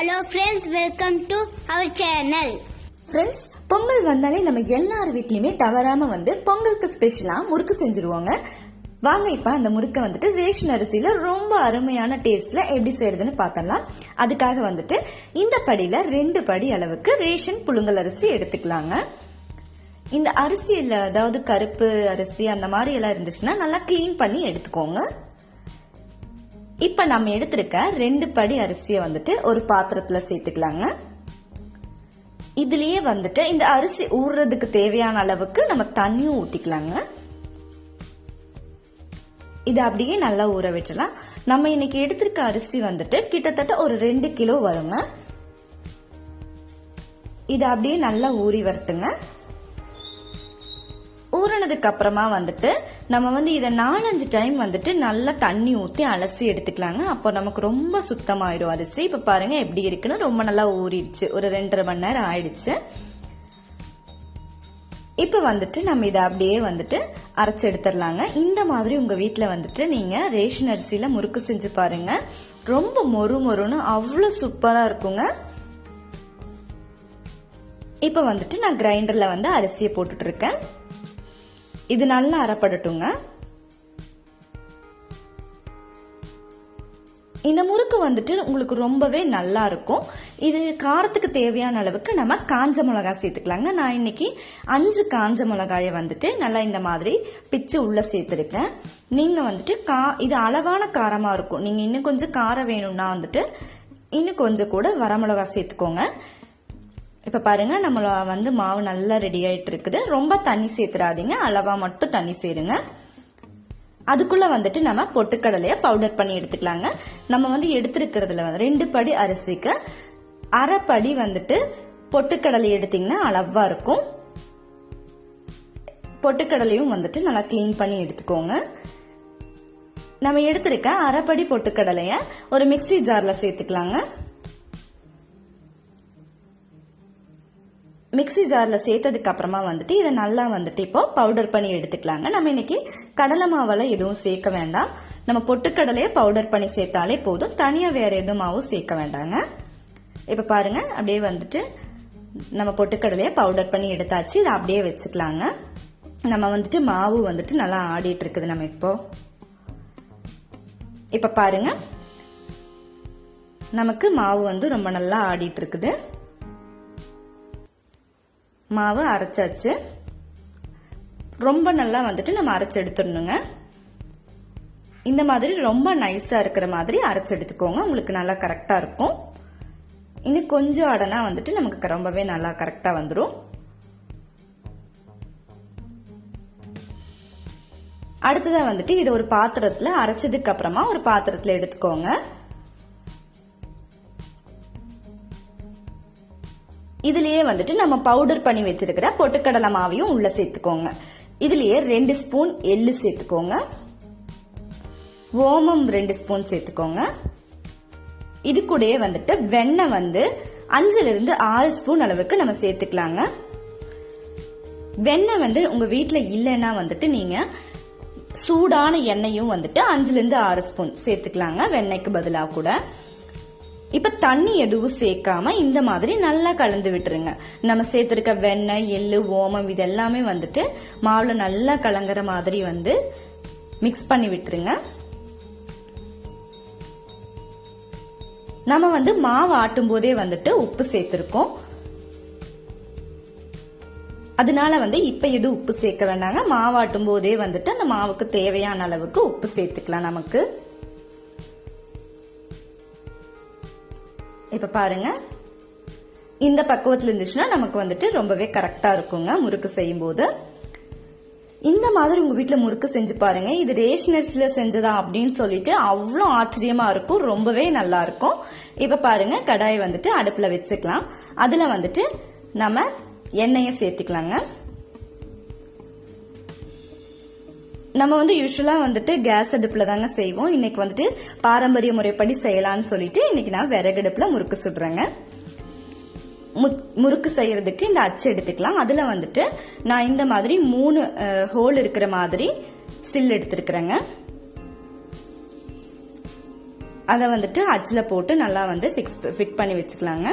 Hello friends, welcome to our channel. Friends, Pongal வந்தாலே நம்ம எல்லார் வீட்லயுமே தவறாம பொங்கலுக்கு ஸ்பெஷலா முறுக்கு செஞ்சிருவாங்க. வாங்க இப்ப அந்த முறுக்க ரேஷன் அரிசியில ரொம்ப அருமையான டேஸ்ட்ல எப்படி செய்யறதுன்னு பார்த்தலாம். அதுக்காக இந்த படியில 2 படி அளவுக்கு ரேஷன் புழுங்கல் அரிசி எடுத்துக்கலாங்க. இந்த அரிசியில அதாவது கருப்பு அரிசி அந்த மாதிரி எல்லாம் இருந்துச்சுன்னா நல்லா கிளீன் பண்ணி எடுத்துக்கோங்க. இப்ப நம்ம எடுத்திருக்க 2 படி அரிசியை ஒரு பாத்திரத்துல சேர்த்துக்கலாங்க. இதுலயே இந்த அரிசி ஊறுறதுக்கு தேவையான அளவுக்கு நம்ம தண்ணியும் ஊத்திக்கலாங்க. இது அப்படியே நல்லா ஊற வச்சலாம். நம்ம இன்னைக்கு எடுத்திருக்க அரிசி கிட்டத்தட்ட ஒரு 2 கிலோ வருங்க. இது அப்படியே நல்லா ஊறி வரட்டுங்க. ஊறினதுக்கு அப்புறமா நம்ம இதை 4-5 டைம் நல்லா தண்ணி ஊத்தி அலசி எடுத்துக்கலாங்க. அப்போ நமக்கு ரொம்ப சுத்தமாயிடும் அரிசி. இப்ப பாருங்க எப்படி இருக்குன்னு, ரொம்ப நல்லா ஊறிடுச்சு. ஒரு 2.5 மணி நேரம் ஆயிடுச்சு. இப்ப நம்ம இதை அப்படியே அரைச்சு எடுத்துடலாங்க. இந்த மாதிரி உங்க வீட்டுல நீங்க ரேஷன் அரிசியில முறுக்கு செஞ்சு பாருங்க. ரொம்ப மொறு மொறுன்னு அவ்வளவு சூப்பரா இருக்குங்க. இப்ப நான் கிரைண்டர்ல அரிசியை போட்டுட்டு இருக்கேன். இது நல்லா அரைப்படட்டுங்க. இந்த முறுக்கு உங்களுக்கு ரொம்பவே நல்லா இருக்கும். இது காரத்துக்கு தேவையான அளவுக்கு நம்ம காஞ்ச மிளகாய் சேர்த்துக்கலாங்க. நான் இன்னைக்கு 5 காஞ்ச மிளகாயை நல்லா இந்த மாதிரி பிச்சு உள்ள சேர்த்திருக்கேன். நீங்க இது அளவான காரமா இருக்கும். நீங்க இன்னும் கொஞ்சம் காரம் வேணும்னா இன்னும் கொஞ்சம் கூட வரமிளகாய் சேர்த்துக்கோங்க. இப்ப பாருங்க நம்மள மாவு நல்லா ரெடி ஆயிட்டு இருக்குது. ரொம்ப தண்ணி சேர்த்துறாதீங்க, அளவா மட்டும் தண்ணி சேருங்க. அதுக்குள்ள நம்ம பொட்டுக்கடலைய பவுடர் பண்ணி எடுத்துக்கலாங்க. நம்ம எடுத்திருக்கிறதுல 2 படி அரிசிக்கு 1/2 படி பொட்டுக்கடலை எடுத்தீங்கன்னா அளவா இருக்கும். பொட்டுக்கடலையும் நல்லா கிளீன் பண்ணி எடுத்துக்கோங்க. நம்ம எடுத்திருக்க 1/2 படி பொட்டுக்கடலைய ஒரு மிக்ஸி ஜார்ல சேர்த்துக்கலாங்க. மிக்ஸி ஜார்ல சேர்த்ததுக்கு அப்புறமா இதை நல்லா இப்போ பவுடர் பண்ணி எடுத்துக்கலாங்க. நம்ம இன்னைக்கு கடலை மாவுல எதுவும் சேர்க்க வேண்டாம். நம்ம பொட்டுக்கடலைய பவுடர் பண்ணி சேர்த்தாலே போதும். தனியா வேற எதுவும் மாவும் சேர்க்க வேண்டாங்க. இப்ப பாருங்க அப்படியே நம்ம பொட்டுக்கடலைய பவுடர் பண்ணி எடுத்தாச்சு. இதை அப்படியே வச்சுக்கலாங்க. நம்ம மாவு நல்லா ஆடிட்டு இருக்குது. நம்ம இப்ப பாருங்க நமக்கு மாவு ரொம்ப நல்லா ஆடிட்டு இருக்குது. மாவு அரைச்சாச்சு. ரொம்ப நல்லா நம்ம அரைச்சு எடுத்துடணுங்க. இந்த மாதிரி ரொம்ப நைஸா இருக்கிற மாதிரி அரைச்சு எடுத்துக்கோங்க. உங்களுக்கு நல்லா கரெக்டா இருக்கும். இன்னும் கொஞ்சம் அடனா நமக்கு ரொம்பவே நல்லா கரெக்டா வந்துடும். அடுத்ததா இது ஒரு பாத்திரத்துல அரைச்சதுக்கு அப்புறமா ஒரு பாத்திரத்துல எடுத்துக்கோங்க. இதுலயே நம்ம பவுடர் பண்ணி வச்சிருக்கிற பொட்டுக்கடலை மாவையும் உள்ள சேர்த்துக்கோங்க. இதுலயே 2 ஸ்பூன் எள்ளு சேர்த்துக்கோங்க. ஓமம் 2 ஸ்பூன் சேர்த்துக்கோங்க. இது கூடயே வெண்ணெய் 5 to 6 ஸ்பூன் அளவுக்கு நம்ம சேர்த்துக்கலாங்க. வெண்ணெய் உங்க வீட்டுல இல்லைன்னா நீங்க சூடான எண்ணெயும் 5 to 6 ஸ்பூன் சேர்த்துக்கலாங்க. வெண்ணெய்க்கு பதிலா கூட. இப்ப தண்ணி எதுவும் சேர்க்காம இந்த மாதிரி நல்லா கலந்து விட்டுருங்க. நம்ம சேர்த்திருக்க வெண்ணெய், எள்ளு, ஓமம் இதெல்லாமே மாவுல நல்லா கலங்குற மாதிரி மிக்ஸ் பண்ணி விட்டுருங்க. நம்ம மாவு ஆட்டும் போதே உப்பு சேர்த்திருக்கோம். அதனால இப்ப எதுவும் உப்பு சேர்க்க வேண்டாங்க. மாவாட்டும் போதே அந்த மாவுக்கு தேவையான அளவுக்கு உப்பு சேர்த்துக்கலாம். நமக்கு இப்ப பாருங்க இந்த பக்குவத்துல இருந்துச்சுன்னா நமக்கு ரொம்பவே கரெக்டா இருக்குங்க முறுக்கு செய்யும் போது. இந்த மாதிரி உங்க வீட்டுல முறுக்கு செஞ்சு பாருங்க. இது ரேஷன் அரிசியில செஞ்சதா அப்படின்னு சொல்லிட்டு அவ்வளவு ஆச்சரியமா இருக்கும். ரொம்பவே நல்லா இருக்கும். இப்ப பாருங்க கடாயை அடுப்புல வச்சுக்கலாம். அதுல நம்ம எண்ணெயை சேர்த்துக்கலாங்க. நம்ம யூசுவலா கேஸ் அடுப்புல தாங்க செய்வோம். இன்னைக்கு பாரம்பரிய முறைப்படி செய்யலாம்னு சொல்லிட்டு இன்னைக்கு நான் விறகடுப்புல முறுக்கு சுடுறேங்க. முறுக்கு செய்யறதுக்கு இந்த அச்சு எடுத்துக்கலாம். அதுல நான் இந்த மாதிரி 3 ஹோல் இருக்கிற மாதிரி சில் எடுத்திருக்கிறேங்க. அதை வந்துட்டு அச்சில் போட்டு நல்லா வந்து ஃபிட் பண்ணி வச்சுக்கலாங்க.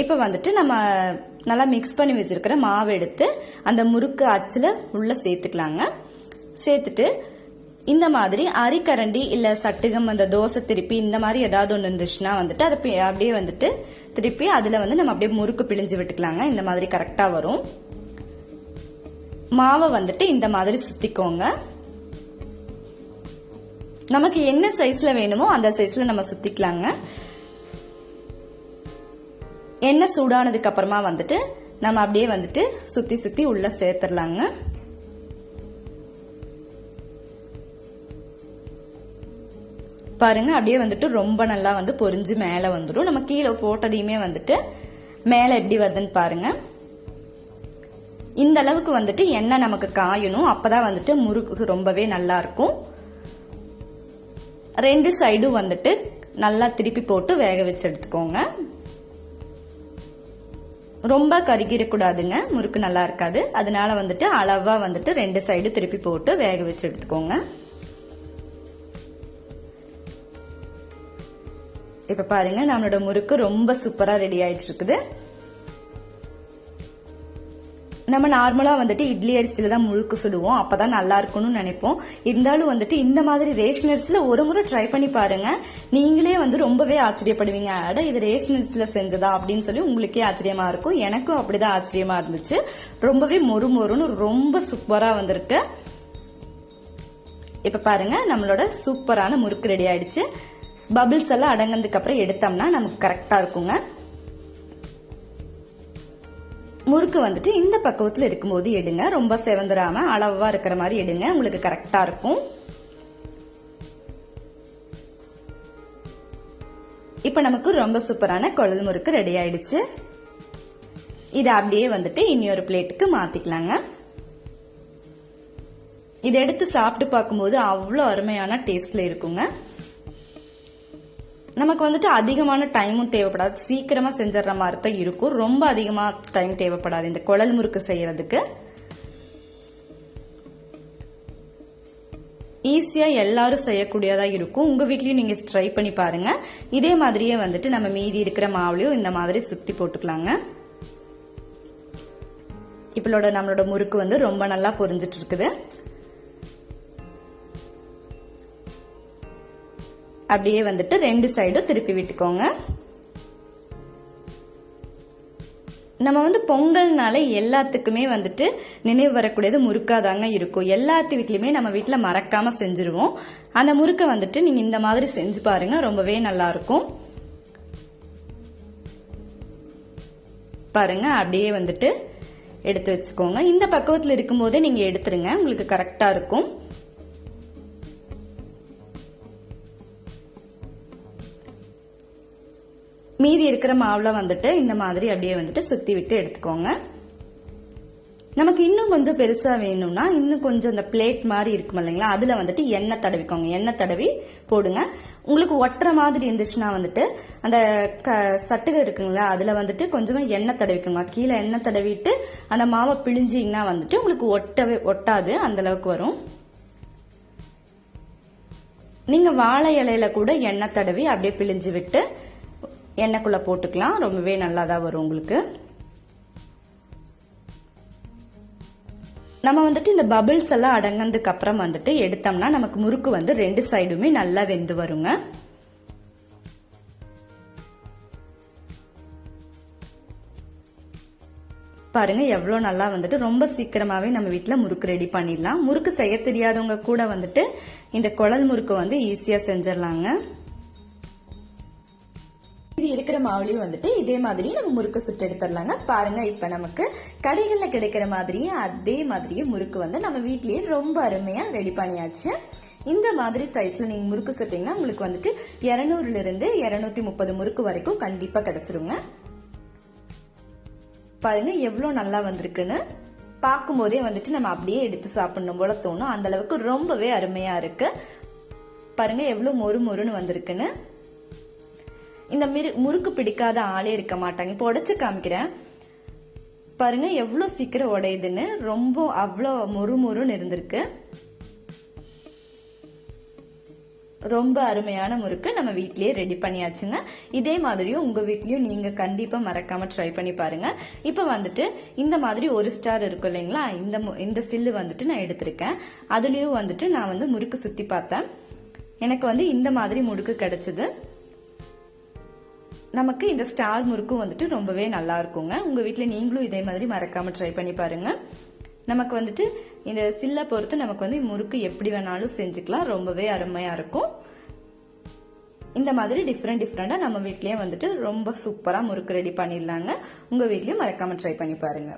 இப்போ வந்துட்டு நம்ம நல்லா மிக்ஸ் பண்ணி வச்சிருக்கிற மாவு எடுத்து அந்த முறுக்கு அச்சில் உள்ள சேர்த்துக்கலாங்க. சேர்த்துட்டு இந்த மாதிரி அரிக்கரண்டி இல்ல சட்டுகம், அந்த தோசை திருப்பி இந்த மாதிரி ஏதாவது ஒன்று இருந்துச்சுன்னா வந்துட்டு அதை அப்படியே வந்துட்டு திருப்பி அதுல வந்து நம்ம அப்படியே முறுக்கு பிழிஞ்சு விட்டுக்கலாங்க. இந்த மாதிரி கரெக்டா வரும். மாவை வந்துட்டு இந்த மாதிரி சுத்திக்கோங்க. நமக்கு என்ன சைஸ்ல வேணுமோ அந்த சைஸ்ல நம்ம சுத்திக்கலாங்க. எண்ணெய் சூடானதுக்கு அப்புறமா வந்துட்டு நம்ம அப்படியே வந்துட்டு சுத்தி சுத்தி உள்ள சேர்த்துடலாங்க. பாருங்க அப்படியே வந்துட்டு ரொம்ப நல்லா வந்து பொரிஞ்சு மேல வந்துடும். நம்ம கீழே போட்டதையுமே வந்துட்டு மேல எப்படி வருதுன்னு பாருங்க. இந்த அளவுக்கு வந்துட்டு எண்ணெய் நமக்கு காயணும். அப்பதான் வந்துட்டு முறுக்கு ரொம்பவே நல்லா இருக்கும். 2 சைடும் வந்துட்டு நல்லா திருப்பி போட்டு வேக வச்சு எடுத்துக்கோங்க. ரொம்ப கருகிடக்கூடாதுங்க, முறுக்கு நல்லா இருக்காது. அதனால வந்துட்டு அளவா வந்துட்டு 2 சைடு திருப்பி போட்டு வேக வச்சு எடுத்துக்கோங்க. இப்ப பாருங்க நம்மளோட முறுக்கு ரொம்ப சூப்பரா ரெடி ஆயிட்டு இருக்குது. நம்ம நார்மலா வந்துட்டு இட்லி அரிசியில தான் முறுக்கு சுடுவோம், அப்பதான் நல்லா இருக்கும்னு நினைப்போம். இருந்தாலும் வந்துட்டு இந்த மாதிரி ரேஷன் அரிசியில ஒரு முறை ட்ரை பண்ணி பாருங்க. நீங்களே வந்து ரொம்பவே ஆச்சரியப்படுவீங்க. அட இது ரேஷன் அரிசியில செஞ்சதா அப்படின்னு சொல்லி உங்களுக்கே ஆச்சரியமா இருக்கும். எனக்கும் அப்படிதான் ஆச்சரியமா இருந்துச்சு. ரொம்பவே மொறு மொறுன்னு ரொம்ப சூப்பரா வந்திருக்கு. இப்ப பாருங்க நம்மளோட சூப்பரான முறுக்கு ரெடி ஆயிடுச்சு. பபிள்ஸ் எல்லாம் அடங்கினதுக்கு அப்புறம் எடுத்தோம்னா நமக்கு கரெக்டா இருக்குங்க. முறுக்கு வந்துட்டு இந்த பக்குவத்துல இருக்கும்போது எடுங்க. ரொம்ப செவந்துராம அளவா இருக்கிற மாதிரி எடுங்க, உங்களுக்கு கரெக்டா இருக்கும். இப்ப நமக்கு ரொம்ப சூப்பரான குழல் முறுக்கு ரெடி ஆயிடுச்சு. இதை அப்படியே வந்துட்டு இன்னொரு பிளேட்டுக்கு மாத்திக்கலாங்க. இதை எடுத்து சாப்பிட்டு பார்க்கும்போது அவ்வளோ அருமையான டேஸ்ட்ல இருக்குங்க. நமக்கு வந்துட்டு அதிகமான டைமும் தேவைப்படாது, சீக்கிரமா செஞ்சிடற மாதிரி தான் இருக்கும். ரொம்ப அதிகமா டைம் தேவைப்படாது இந்த குழல் முறுக்கு செய்யறதுக்கு. ஈஸியா எல்லாரும் செய்யக்கூடியதா இருக்கும். உங்க வீட்லயும் நீங்க ட்ரை பண்ணி பாருங்க. இதே மாதிரியே வந்துட்டு நம்ம மீதி இருக்கிற மாவுலயும் இந்த மாதிரி சுத்தி போட்டுக்கலாங்க. இப்பளோட நம்மளோட முறுக்கு வந்து ரொம்ப நல்லா பொரிஞ்சிட்டு இருக்குது. அப்படியே வந்துட்டு 2 சைடும் திருப்பி விட்டுக்கோங்க. நம்ம வந்து பொங்கல்னால எல்லாத்துக்குமே வந்துட்டு நினைவு வரக்கூடியது முறுக்காதாங்க இருக்கும். எல்லாத்து வீட்லயுமே நம்ம வீட்டுல மறக்காம செஞ்சிருவோம். அந்த முறுக்கை வந்துட்டு நீங்க இந்த மாதிரி செஞ்சு பாருங்க, ரொம்பவே நல்லா இருக்கும். பாருங்க அப்படியே வந்துட்டு எடுத்து வச்சுக்கோங்க. இந்த பக்குவத்துல இருக்கும் போதே நீங்க எடுத்துருங்க, உங்களுக்கு கரெக்டா இருக்கும். மீதி இருக்கிற மாவுல வந்துட்டு இந்த மாதிரி அப்படியே வந்துட்டு சுத்தி விட்டு எடுத்துக்கோங்க. நமக்கு இன்னும் கொஞ்சம் பெருசா வேணும்னா இன்னும் கொஞ்சம் இந்த பிளேட் மாதிரி இருக்கும் இல்லைங்களா, அதுல வந்துட்டு எண்ணெய் தடவிக்கோங்க. எண்ணெய் தடவி போடுங்க. உங்களுக்கு ஒட்டுற மாதிரி இருந்துச்சுன்னா வந்துட்டு அந்த சட்டுகை இருக்குங்களா, அதுல வந்துட்டு கொஞ்சமா எண்ணெய் தடவிக்கோங்க. கீழே எண்ணெய் தடவிட்டு அந்த மாவை பிழிஞ்சிங்கன்னா வந்துட்டு உங்களுக்கு ஒட்டாது, அந்த அளவுக்கு வரும். நீங்க வாழை இலையில கூட எண்ணெய் தடவி அப்படியே பிழிஞ்சு விட்டு எண்ணெய்க்குள்ள போட்டுக்கலாம். ரொம்பவே நல்லாதான் வரும் உங்களுக்கு. நம்ம வந்துட்டு இந்த பபிள்ஸ் எல்லாம் அடங்கினதுக்கு அப்புறம் வந்துட்டு எடுத்தோம்னா நமக்கு முறுக்கு வந்து 2 சைடுமே நல்லா வெந்து வருங்க. பாருங்க எவ்வளவு நல்லா வந்துட்டு ரொம்ப சீக்கிரமாவே நம்ம வீட்டுல முறுக்கு ரெடி பண்ணிடலாம். முறுக்கு செய்ய தெரியாதவங்க கூட வந்துட்டு இந்த குழல் முறுக்கு வந்து ஈஸியா செஞ்சிடலாங்க. இது இருக்கிற மாவுலையும் வந்துட்டு இதே மாதிரி நம்ம முறுக்கு சுட்டு எடுத்துடலாங்க. பாருங்க இப்ப நமக்கு கடைகள்ல கிடைக்கிற மாதிரியே அதே மாதிரியே முறுக்கு வந்து நம்ம வீட்லயே ரொம்ப அருமையா ரெடி பண்ணியாச்சு. இந்த மாதிரி சைஸ்ல நீங்க முறுக்கு சுட்டீங்கன்னா உங்களுக்கு வந்துட்டு 200 இருந்து 230 முறுக்கு வரைக்கும் கண்டிப்பா கிடைச்சிருங்க. பாருங்க எவ்வளவு நல்லா வந்திருக்குன்னு. பார்க்கும் போதே வந்துட்டு நம்ம அப்படியே எடுத்து சாப்பிடணும் போல தோணும், அந்த அளவுக்கு ரொம்பவே அருமையா இருக்கு. பாருங்க எவ்வளவு மொறு மொறுன்னு வந்திருக்குன்னு. இந்த முறுக்கு பிடிக்காத ஆளே இருக்க மாட்டாங்க. இப்போ உடைச்சு காமிக்கிறேன் பாருங்க எவ்வளவு சீக்கிரம் உடையுதுன்னு. ரொம்ப அவ்வளோ மொறு மொறுன்னு இருந்திருக்கு. ரொம்ப அருமையான முறுக்கு நம்ம வீட்லயே ரெடி பண்ணியாச்சுங்க. இதே மாதிரியும் உங்க வீட்லயும் நீங்க கண்டிப்பா மறக்காம ட்ரை பண்ணி பாருங்க. இப்ப வந்துட்டு இந்த மாதிரி ஒரு ஸ்டார் இருக்கும் இல்லைங்களா, இந்த சில்லு வந்துட்டு நான் எடுத்திருக்கேன். அதுலயும் வந்துட்டு நான் வந்து முறுக்கு சுத்தி பார்த்தேன். எனக்கு வந்து இந்த மாதிரி முறுக்கு கிடைச்சது. நமக்கு இந்த ஸ்டார் முறுக்கும் வந்துட்டு ரொம்பவே நல்லா இருக்குங்க. உங்க வீட்ல நீங்களும் இதே மாதிரி மறக்காம ட்ரை பண்ணி பாருங்க. நமக்கு வந்துட்டு இந்த சில்லை பொறுத்து நமக்கு வந்து முறுக்கு எப்படி வேணாலும் செஞ்சுக்கலாம். ரொம்பவே அருமையா இருக்கும். இந்த மாதிரி டிஃப்ரெண்டா நம்ம வீட்லயே வந்துட்டு ரொம்ப சூப்பரா முறுக்கு ரெடி பண்ணிடலாங்க. உங்க வீட்லயும் மறக்காம ட்ரை பண்ணி பாருங்க.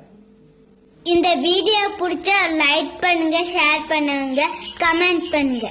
இந்த வீடியோ பிடிச்சா லைக் பண்ணுங்க, ஷேர் பண்ணுங்க, கமெண்ட் பண்ணுங்க.